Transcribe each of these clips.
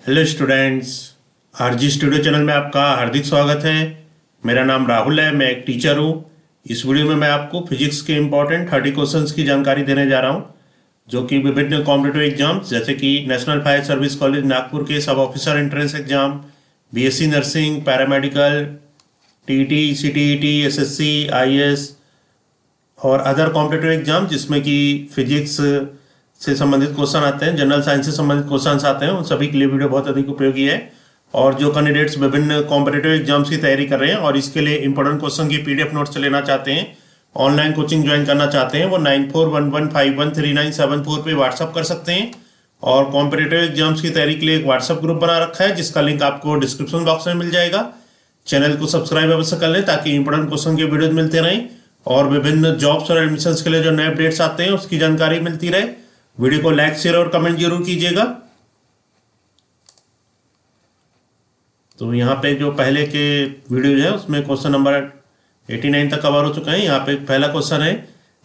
Hello students, RG studio channel में आपका हार्दिक स्वागत है। मेरा नाम राहुल है, मैं एक टीचर हूँ। इस वीडियो में मैं आपको फिजिक्स के इम्पोर्टेंट 30 क्वेश्चंस की जानकारी देने जा रहा हूँ, जो कि विभिन्न कॉम्पिटिटिव एग्जाम्स जैसे कि national fire service college Nagpur के सब officer entrance exam, BSc nursing, paramedical, TT, CTET, SSC, IAS और अदर कॉम्पिटिटिव एग्जाम जिसमें कि फिजिक्स से संबंधित क्वेश्चन आते हैं, जनरल साइंस से संबंधित क्वेश्चंस आते हैं, उन सभी के लिए वीडियो बहुत अधिक उपयोगी है। और जो कैंडिडेट्स विभिन्न कॉम्पिटिटिव एग्जाम्स की तैयारी कर रहे हैं और इसके लिए इंपॉर्टेंट क्वेश्चन की पीडीएफ नोट्स लेना चाहते हैं, ऑनलाइन कोचिंग ज्वाइन करना चाहते हैं, वो 9411513974 पे व्हाट्सअप कर सकते हैं। और कॉम्पिटिटिव एग्जाम्स की तैयारी के लिए एक व्हाट्सअप ग्रुप बना रखा है जिसका लिंक आपको डिस्क्रिप्शन बॉक्स में मिल जाएगा। चैनल को सब्सक्राइब अवश्य कर लें ताकि इंपॉर्टेंट क्वेश्चन के वीडियो मिलते रहें और विभिन्न जॉब्स और एडमिशन्स के लिए जो नए अपडेट्स आते हैं उसकी जानकारी मिलती रहे। वीडियो को लाइक, शेयर और कमेंट जरूर कीजिएगा। तो यहाँ पे जो पहले के वीडियो है उसमें क्वेश्चन नंबर 89 तक कवर हो चुका है। यहाँ पे पहला क्वेश्चन है,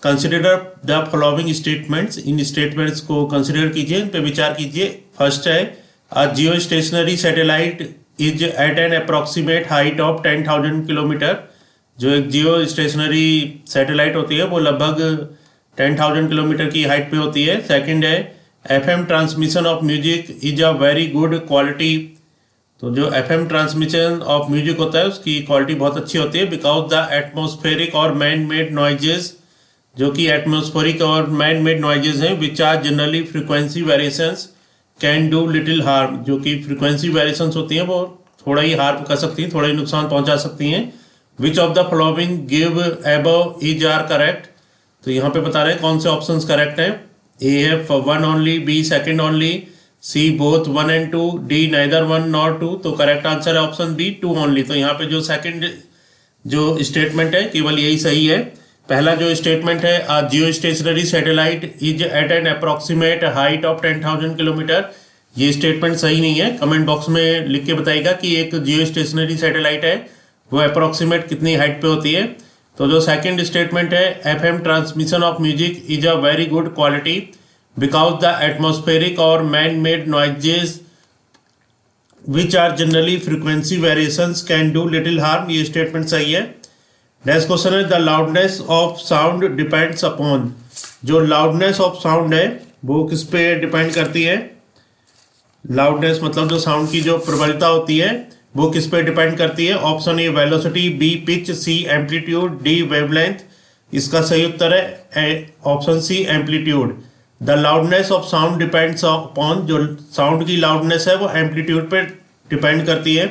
कंसिडर द फॉलोइंग स्टेटमेंट्स। इन स्टेटमेंट्स को कंसिडर कीजिए, इन पे विचार कीजिए। फर्स्ट है, a geostationary satellite is at an approximate height of 10,000 kilometre. जो एक जियो स्टेशनरी सैटेलाइट होती है वो लगभग 10,000 किलोमीटर की हाइट पे होती है। सेकंड है, FM transmission of music is a very good quality. तो जो एफएम ट्रांसमिशन ऑफ म्यूजिक होता है उसकी क्वालिटी बहुत अच्छी होती है, बिकॉज द एटमॉस्फेरिक और मैन मेड नॉइजेस, जो कि एटमॉस्फेरिक और मैन मेड नॉइजेस हैं, which are generally frequency variations can do little harm. जो कि फ्रीक्वेंसी वेरिएशंस होती हैं वो थोड़ा ही हार्म कर सकती हैं, थोड़ा ही नुकसान पहुंचा सकती हैं। Which of the following give above is are correct. तो यहाँ पे बता रहे हैं कौन से ऑप्शंस करेक्ट हैं। ए है 1 only, B second only, C both 1 and 2, D neither 1 nor 2। तो करेक्ट आंसर है ऑप्शन बी 2 ओनली। तो यहाँ पे जो सेकंड जो स्टेटमेंट है केवल यही सही है। पहला जो स्टेटमेंट है, a geostationary satellite is at an approximate height of 10,000 kilometre, ये स्टेटमेंट सही नहीं है। कमेंट बॉक्स में लिख के बताइएगा कि एक जियो स्टेशनरी सैटेलाइट है वो अप्रोक्सीमेट कितनी हाइट पे होती है। तो जो सेकंड स्टेटमेंट है, FM transmission of music is a very good quality because the atmospheric और man made noises which are generally frequency variations can do little harm, ये स्टेटमेंट सही है। नेक्स्ट क्वेश्चन है, the loudness of sound depends upon. जो loudness of sound है वो किस पे डिपेंड करती है। लाउडनेस मतलब जो साउंड की जो प्रबलता होती है वो किस पे डिपेंड करती है। Option A velocity, B pitch, C amplitude, D wavelength. इसका सही उत्तर है option C amplitude. The loudness of sound depends upon, जो साउंड की लाउडनेस है वो एम्पलीट्यूड पे डिपेंड करती है।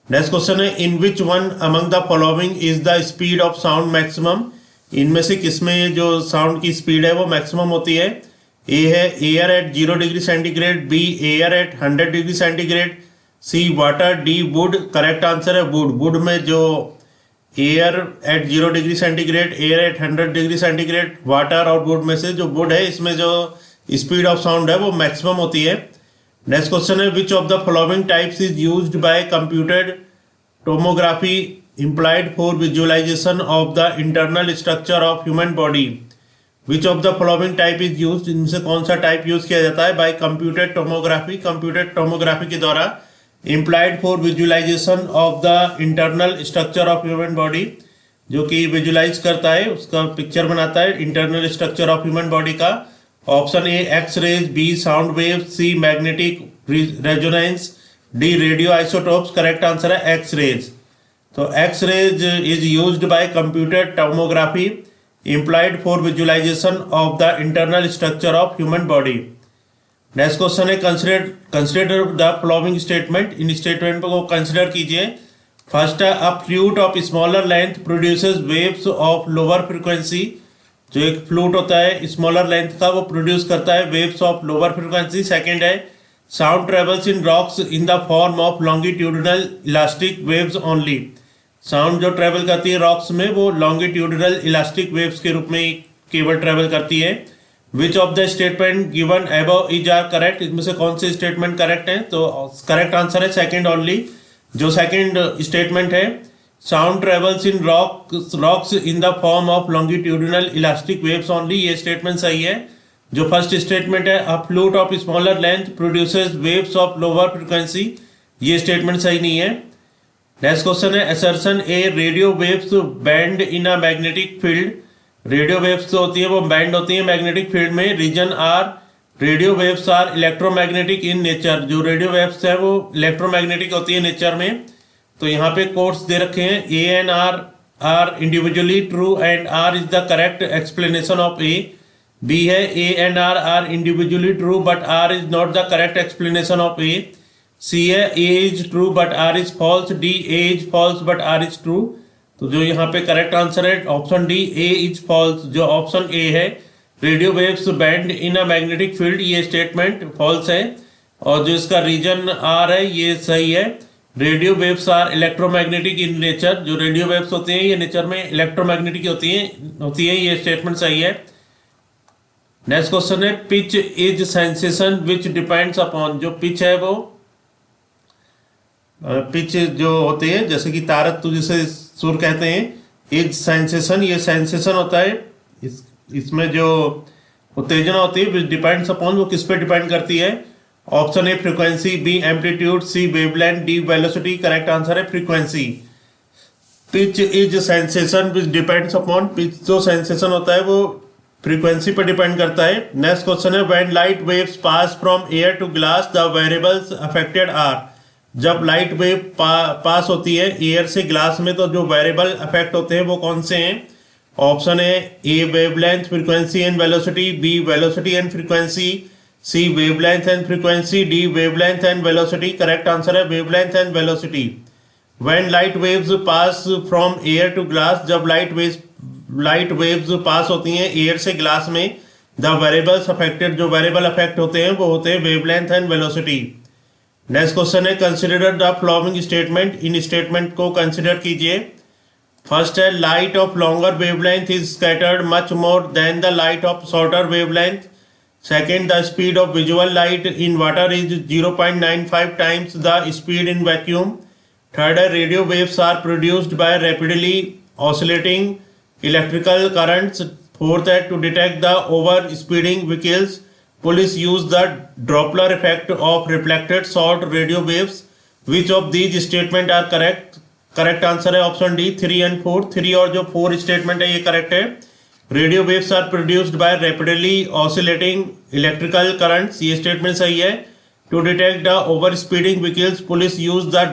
नेक्स्ट क्वेश्चन है, in which one among the following is the speed of sound maximum. इनमें से किसमें जो साउंड की स्पीड है वो मैक्सिमम होती है। ए है air at 0 degree centigrade, B air at 100 degree centigrade, C water, D wood. Correct answer है वुड। वुड में जो air at 0 degree centigrade, air at 100 degree centigrade, water और वुड में से जो वुड है इसमें जो स्पीड ऑफ साउंड है वो मैक्सिमम होती है। नेक्स्ट क्वेश्चन है, which of the following types is used by computer tomography implied for visualisation of the internal structure of human body. Which of the following type is used, इनमें से कौन सा type use किया जाता है by computer tomography, computer tomography के द्वारा implied for visualisation of the internal structure of human body. जो कि विजुअलाइज करता है, उसका पिक्चर बनाता है internal structure of human body का। Option A X rays, B sound wave, C magnetic resonance, D radio isotopes. Correct answer है X rays. तो X rays is used by computer tomography implied for visualisation of the internal structure of human body. Next question है, consider the following statement. इन statement को consider कीजिए। First है, a flute of smaller length produces waves of lower frequency. जो एक flute होता है smaller length का वो प्रोड्यूस करता है waves of lower frequency. Second है, sound travels in rocks in the form of longitudinal elastic waves only. Sound जो ट्रेवल करती है रॉक्स में वो लॉन्गिट्यूडिनल इलास्टिक वेव्स के रूप में केवल ट्रेवल करती है। Which of the statement given above is are correct. इसमें से कौन से स्टेटमेंट करेक्ट हैं। तो करेक्ट आंसर है सेकंड ओनली। जो सेकंड स्टेटमेंट है, sound travels in rocks in the form of longitudinal elastic waves only, ये स्टेटमेंट सही है। जो फर्स्ट स्टेटमेंट है, a flute of smaller length produces waves of lower frequency, ये statement सही नहीं है। नेक्स्ट क्वेश्चन है assertion A radio waves bend in a magnetic field, radio waves जो होती है वो बैंड होती है मैग्नेटिक फील्ड में, reason are radio waves are electromagnetic in nature, जो रेडियो वेव्स है वो इलेक्ट्रोमैग्नेटिक होती है नेचर में। तो यहाँ पे कोट्स दे रखे हैं, A and R R individually true and R is the correct explanation of A. B है A and R individually true but R is not the correct explanation of A. C है A is true but R is false. D A is false but R is true. तो जो यहाँ पे correct answer है option D, A is false. जो option A है radio waves bend in a magnetic field, ये statement false है। और जो इसका रीजन आर है ये सही है, radio waves are electromagnetic in nature, जो रेडियो वेव्स होती हैं ये नेचर में इलेक्ट्रोमैग्नेटिक होती है, ये स्टेटमेंट सही है। नेक्स्ट क्वेश्चन है pitch is sensation which depends upon, जो पिच है वो पिच जो होती है जैसे कि तारक जिसे सुर कहते हैं, इज सेंसेशन, ये सेंसेशन होता है, इसमें जो उत्तेजना होती है डिपेंड्स अपॉन, वो किस पे डिपेंड करती है। Option A frequency, B amplitude, C wavelength, D velocity. Correct answer है frequency. Pitch is sensation which depends upon, pitch जो सेंसेशन होता है वो फ्रीक्वेंसी पर डिपेंड करता है। नेक्स्ट क्वेश्चन है when light waves pass from air to glass the variables affected are, जब लाइट वेव पास होती है एयर से ग्लास में तो जो वेरिएबल अफेक्ट होते हैं वो कौन से हैं। ऑप्शन है A wavelength, frequency and velocity, B velocity and frequency, C wavelength and frequency, D wavelength and velocity. Correct answer है wavelength and velocity. When light waves pass from air to glass, जब light waves pass होती हैं air से glass में, the variables affected, जो variable affect होते हैं वो होते हैं wavelength and velocity. Next question है कंसिडर द फॉलोइंग स्टेटमेंट, इन स्टेटमेंट को कंसिडर कीजिए। फर्स्ट है light of longer wavelength is scattered much more than the light of shorter wavelength. Second, the speed of visual light in water is 0.95 times the speed in vacuum. Third है radio waves are produced by rapidly oscillating electrical currents. Fourth है to detect the over speeding vehicles police use the Doppler effect of reflected short radio waves. Which of these statement are correct? Correct answer है option D 3 and 4। 3 और जो 4 statement है ये correct है। Radio waves are produced by rapidly oscillating electrical currents, ये statement सही है। To detect the over speeding vehicles police use the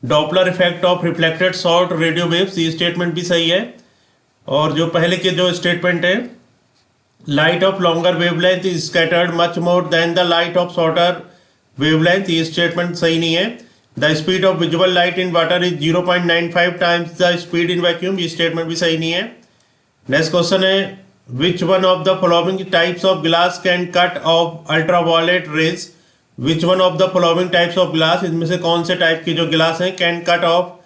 Doppler effect of reflected short radio waves, ये statement भी सही है। और जो पहले के जो स्टेटमेंट है light of longer wavelength is scattered much more than the light of shorter wavelength, ये स्टेटमेंट सही नहीं है। The speed of visual light in water is 0.95 times the speed in vacuum, ये स्टेटमेंट भी सही नहीं है। नेक्स्ट क्वेश्चन है विच one of the following types of glass can cut off ultraviolet raise. Which one of the following types of glass, इनमें से कौन से टाइप की जो ग्लास हैं can cut off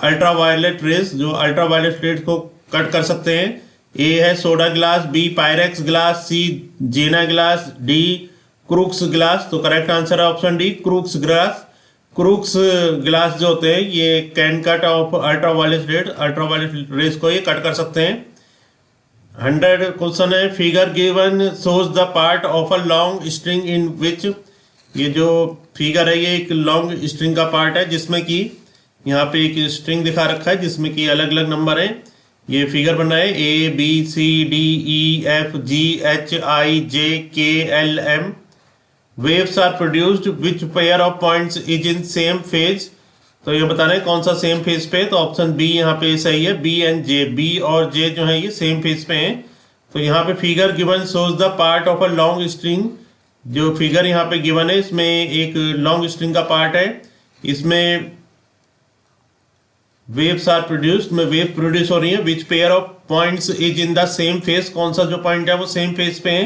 ultraviolet rays, जो अल्ट्रावायलेट रेज को कट कर सकते हैं। ए है soda glass, B Pyrex glass, C Jena glass, D Crookes glass. तो करेक्ट आंसर है option D Crookes glass. Crookes glass जो होते हैं ये can cut off ultraviolet rays को ये कट कर सकते हैं। 100 क्वेश्चन है figure given shows the part of a long string इन विच, ये जो फिगर है ये एक लॉन्ग स्ट्रिंग का पार्ट है जिसमें कि यहाँ पे एक स्ट्रिंग दिखा रखा है जिसमें कि अलग अलग नंबर हैं। ये फिगर बन रहा है A B C D E F G H I J K L M. Waves are produced which pair of points is in same phase, तो ये बताना है कौन सा सेम फेज पे, तो ऑप्शन बी यहाँ पे सही है, बी एंड जे, बी और जे जो है ये सेम फेज पे हैं। तो यहाँ पे figure given shows the part of a long string, जो फिगर यहाँ पे गिवन है इसमें एक लॉन्ग स्ट्रिंग का पार्ट है, इसमें वेव्स आर प्रोड्यूस्ड में वेव प्रोड्यूस हो रही है। विच pair of points is in the same phase, कौन सा जो पॉइंट है वो सेम फेज पे है।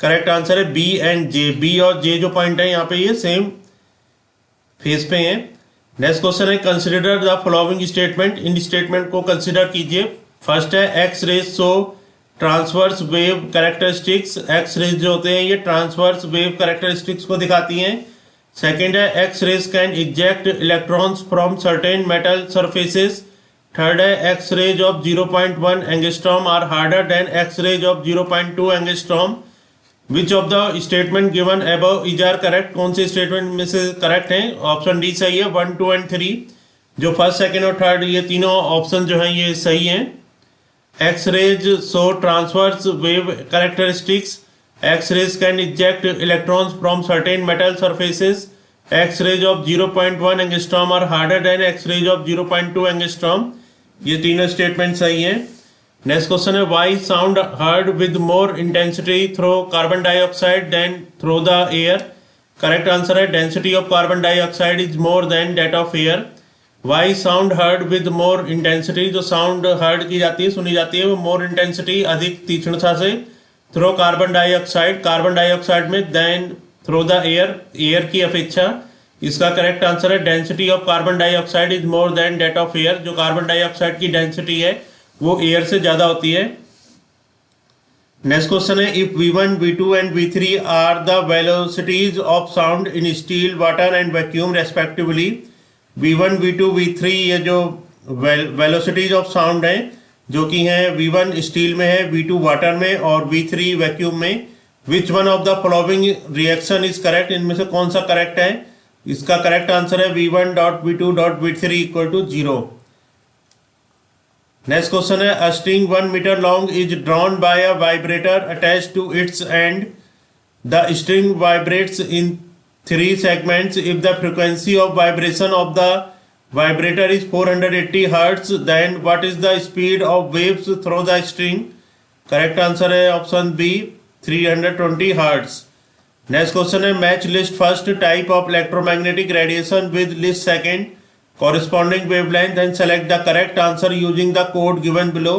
करेक्ट आंसर है बी एंड जे, बी और जे जो पॉइंट है यहाँ पे ये सेम फेज पे हैं। नेक्स्ट क्वेश्चन है कंसिडर द फॉलोइंग स्टेटमेंट, इन स्टेटमेंट को कंसिडर कीजिए। फर्स्ट है X rays show transverse wave characteristics, X rays जो होते हैं ये ट्रांसवर्स वेव कैरेक्टरिस्टिक्स को दिखाती हैं। सेकेंड है X rays can eject electrons from certain metal surfaces. Third है X rays of 0.1 angstrom are harder than X rays of 0.2 angstrom. Which of the statement given above is are correct, कौन से statement में से correct हैं? Option D सही है, 1, 2 and 3। जो first, second और थर्ड ये तीनों ऑप्शन जो हैं ये सही हैं। X rays show transverse wave characteristics, X rays can eject electrons from certain metal surfaces, X rays of 0.1 angstrom are harder than X rays of 0.2 angstrom. ये तीनों स्टेटमेंट सही हैं। नेक्स्ट क्वेश्चन है, why sound heard with more intensity through carbon dioxide than through the air? Correct answer है, density of carbon dioxide is more than that of air. Why sound heard with more intensity, जो sound heard की जाती है, सुनी जाती है, वो मोर intensity, अधिक तीक्ष्णता से, थ्रो कार्बन डाइऑक्साइड में, then through the air, air की अपेक्षा। इसका करेक्ट आंसर है, density of carbon dioxide is more than that of air. जो कार्बन डाइऑक्साइड की डेंसिटी है वो एयर से ज्यादा होती है। नेक्स्ट क्वेश्चन है, if V1, V2 and V3 are the velocities of sound in steel, water and vacuum respectively. V1, V2, V3 ये जो वेलोसिटीज ऑफ साउंड हैं जो कि हैं V1 स्टील में है, V2 वाटर में और V3 वैक्यूम में। विच one of the following reaction is correct, इनमें से कौन सा करेक्ट है? इसका करेक्ट आंसर है V1.V2.V3 equal to 0। Next question है, a string 1 metre long is drawn by a vibrator attached to its end, the string vibrates in 3 segments. If the frequency of vibration of the vibrator is 480 Hz, then what is the speed of waves through the string? Correct answer है option B, 320 Hz। Next question है, match list first type of electromagnetic radiation with list second corresponding wavelength and select the correct answer using the code given below.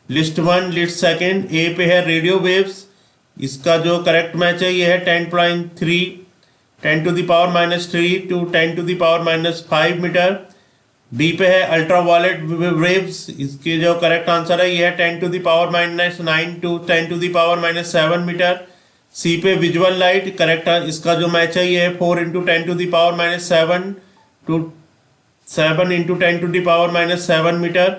List 1, list second, A पे है radio waves, इसका जो correct match है ये है 10.3 10 to the power minus 3 to 10 to the power minus 5 metre. D पे है ultraviolet waves, इसके जो करेक्ट आंसर है ये है 10 to the power minus 9 to 10 to the power minus 7 metre. C पे विजुअल लाइट, करेक्ट इसका जो मैच है ये है 4 into 10 to the power minus 7 to 7 into 10 to the power minus 7 metre.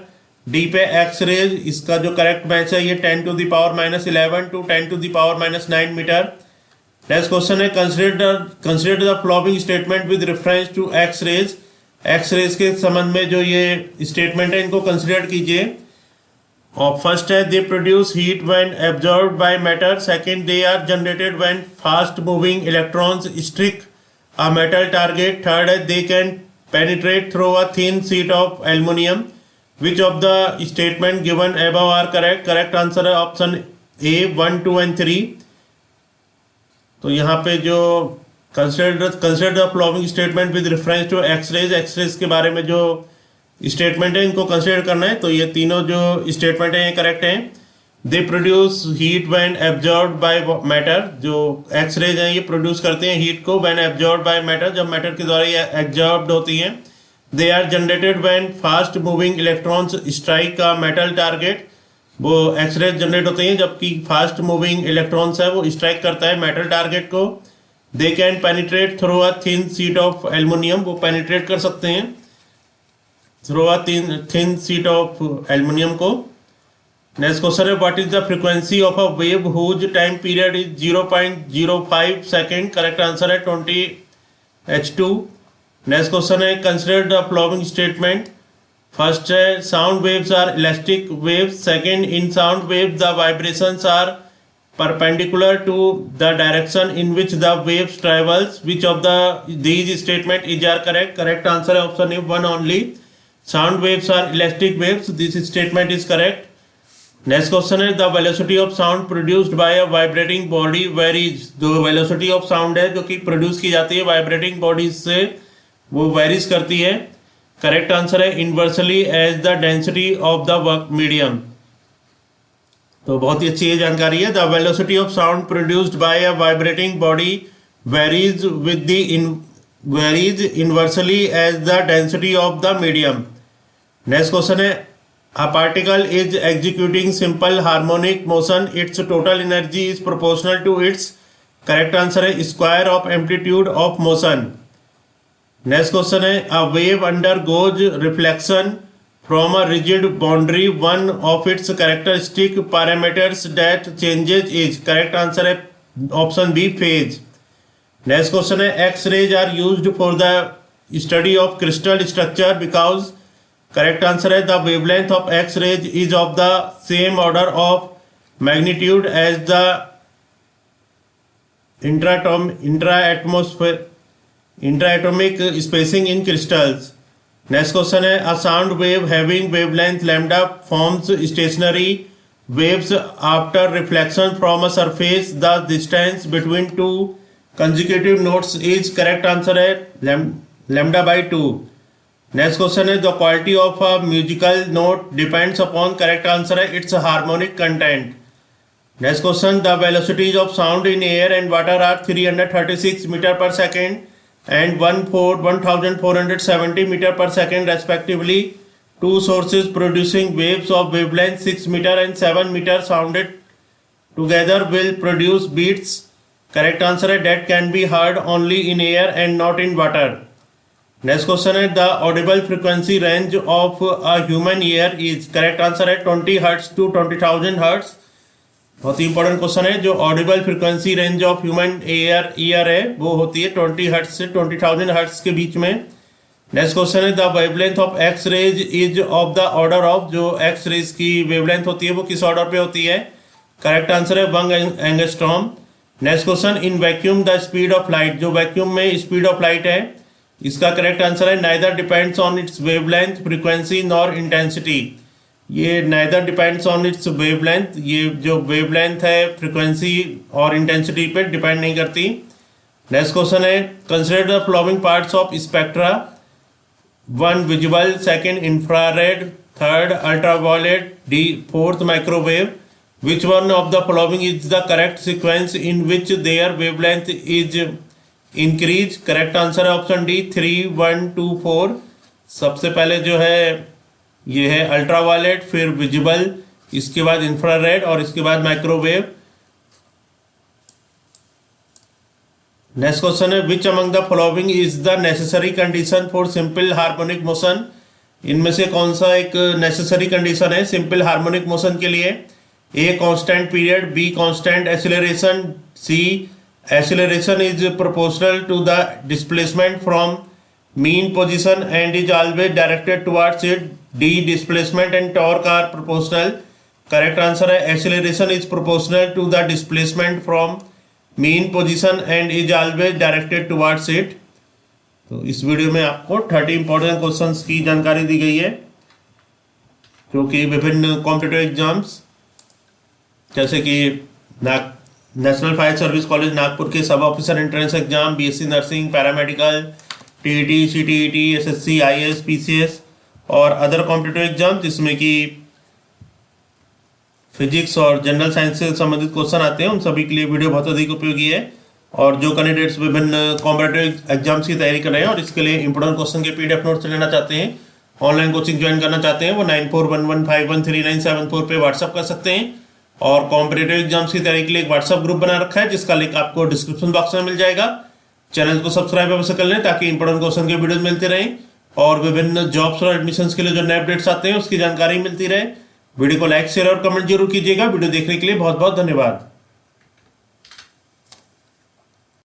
D पे एक्स रेज, इसका जो करेक्ट मैच है ये 10 to the power minus 11 to 10 to the power minus 9 metre. Next question है, consider the following statement with reference to X rays. X rays के संबंध में जो ये स्टेटमेंट है इनको कंसिडर कीजिए। और फर्स्ट है, they produce heat when absorbed by matter. Second, they are generated when fast moving electrons strike a metal target. Third है, they can penetrate through a thin sheet of aluminium. Which of the statement given above are correct? Correct answer है option A, 1, 2 and 3। तो यहाँ पे जो consider the following statement with reference to X rays के बारे में जो स्टेटमेंट है इनको कंसिडर करना है। तो ये तीनों जो स्टेटमेंट है ये करेक्ट हैं। They produce heat when absorbed by matter, जो एक्स-रेज हैं ये प्रोड्यूस करते हैं हीट को व्हेन एब्जॉर्ब्ड बाय मैटर, जब मैटर के द्वारा ये एब्जॉर्ब्ड होती हैं। They are generated when fast moving electrons strike का मेटल टारगेट, वो एक्स-रेज जनरेट होते हैं जबकि फास्ट मूविंग इलेक्ट्रॉन्स है वो स्ट्राइक करता है मेटल टारगेट को। They can penetrate through a thin sheet of aluminium, वो पेनिट्रेट कर सकते हैं through a thin sheet of aluminium को। नेक्स्ट क्वेश्चन है, what is the frequency of a wave whose time period is 0.05 second. Correct answer है 20 H2। Next question है, consider the following statement. First है, sound waves are elastic waves. Second, in sound wave the vibrations are perpendicular to the direction in which the waves travels. Which of these statement is are correct? Correct answer है option A, 1 only. Sound waves are elastic waves. This statement is correct. Next question है, the velocity of sound produced by a vibrating body varies. जो velocity of sound है जो कि produce की जाती है vibrating bodies से, वो varies करती है। Correct answer है inversely as the density of the medium. तो बहुत ही अच्छी ये जानकारी है। The velocity of sound produced by a vibrating body varies inversely as the density of the medium. Next question है, a particle is executing simple harmonic motion, its total energy is proportional to its. Correct answer है square of amplitude of motion. Next question है, a wave undergoes reflection from a rigid boundary, one of its characteristic parameters that changes is। correct answer है option B phase. Next question है X rays are used for the study of crystal structure because, correct answer है the wavelength of X rays is of the same order of magnitude as the intra-atomic spacing in crystals. Next question है a sound wave having wavelength lambda forms stationary waves after reflection from a surface, the distance between two consecutive nodes is, correct answer है lambda by 2। Next question है the quality of a musical note depends upon, correct answer है its harmonic content. Next question, the velocities of sound in air and water are 336 meter per second and 1470 meter per second respectively. Two sources producing waves of wavelength 6 meter and 7 meter sounded together will produce beats. Correct answer है that can be heard only in air and not in water. Next question है the audible frequency range of a human ear is, correct answer है 20 Hz to 20,000 Hz। बहुत ही important question है। जो Audible frequency range of human ear है वो होती है 20 hertz से 20,000 हर्ट्ज के बीच में। नेक्स्ट क्वेश्चन है the wavelength of X rays is of the order of, जो एक्स रेज की वेवलेंथ होती है वो किस ऑर्डर पे होती है, करेक्ट आंसर है 1 angstrom. Next question in vacuum the speed of light, जो वैक्यूम में स्पीड ऑफ लाइट है इसका करेक्ट आंसर है neither depends on its wavelength frequency nor intensity. ये neither depends on its wavelength, ये जो वेवलेंथ है फ्रीक्वेंसी और इंटेंसिटी पे डिपेंड नहीं करती। नेक्स्ट क्वेश्चन है consider the following parts of spectra, 1 visible, 2 infrared, 3 ultraviolet, D 4 microwave. Which one of the following is the correct sequence in which their wavelength is increase, correct answer है option D 3 1 2 4। सबसे पहले जो है ये है ultraviolet, फिर visible, इसके बाद इंफ्रारेड और इसके बाद माइक्रोवेव। नेक्स्ट क्वेश्चन है which among the following is the necessary condition for simple harmonic motion, इनमें से कौन सा एक नेसेसरी कंडीशन है सिंपल हार्मोनिक मोशन के लिए, A constant period, B constant acceleration, C acceleration is proportional to the displacement from mean position and is always directed towards it, D displacement and torque are proportional, correct answer है acceleration is proportional to the displacement from mean position and is always directed towards it। तो इस video में आपको 30 important questions की जानकारी दी गई है जो कि विभिन्न कॉम्पिटिटिव एग्जाम्स जैसे कि national fire service college Nagpur के सब officer entrance exam, BSc nursing, paramedical, TET, CTET, SSC, IAS, PCS और अदर कॉम्पिटिटिव एग्जाम जिसमें कि फिजिक्स और जनरल साइंस से संबंधित क्वेश्चन आते हैं, उन सभी के लिए वीडियो बहुत अधिक उपयोगी है। और जो कैंडिडेट्स विभिन्न कॉम्पिटिटिव एग्जाम्स की तैयारी कर रहे हैं और इसके लिए इंपोर्टेंट क्वेश्चन के पीडीएफ नोट्स लेना चाहते हैं, ऑनलाइन कोचिंग ज्वाइन करना चाहते हैं, वो 9411513974 पे व्हाट्सअप कर सकते हैं। और कॉम्पिटिटिव एग्जाम्स की तैयारी के लिए एक व्हाट्सअप ग्रुप बना रखा है जिसका लिंक आपको डिस्क्रिप्शन बॉक्स में मिल जाएगा। चैनल को सब्सक्राइब अवश्य कर लें ताकि इंपोर्टेंट क्वेश्चन के वीडियोस मिलते रहें और विभिन्न जॉब्स और एडमिशंस के लिए जो नए अपडेट्स आते हैं उसकी जानकारी मिलती रहे। वीडियो को लाइक, शेयर और कमेंट जरूर कीजिएगा। वीडियो देखने के लिए बहुत बहुत धन्यवाद।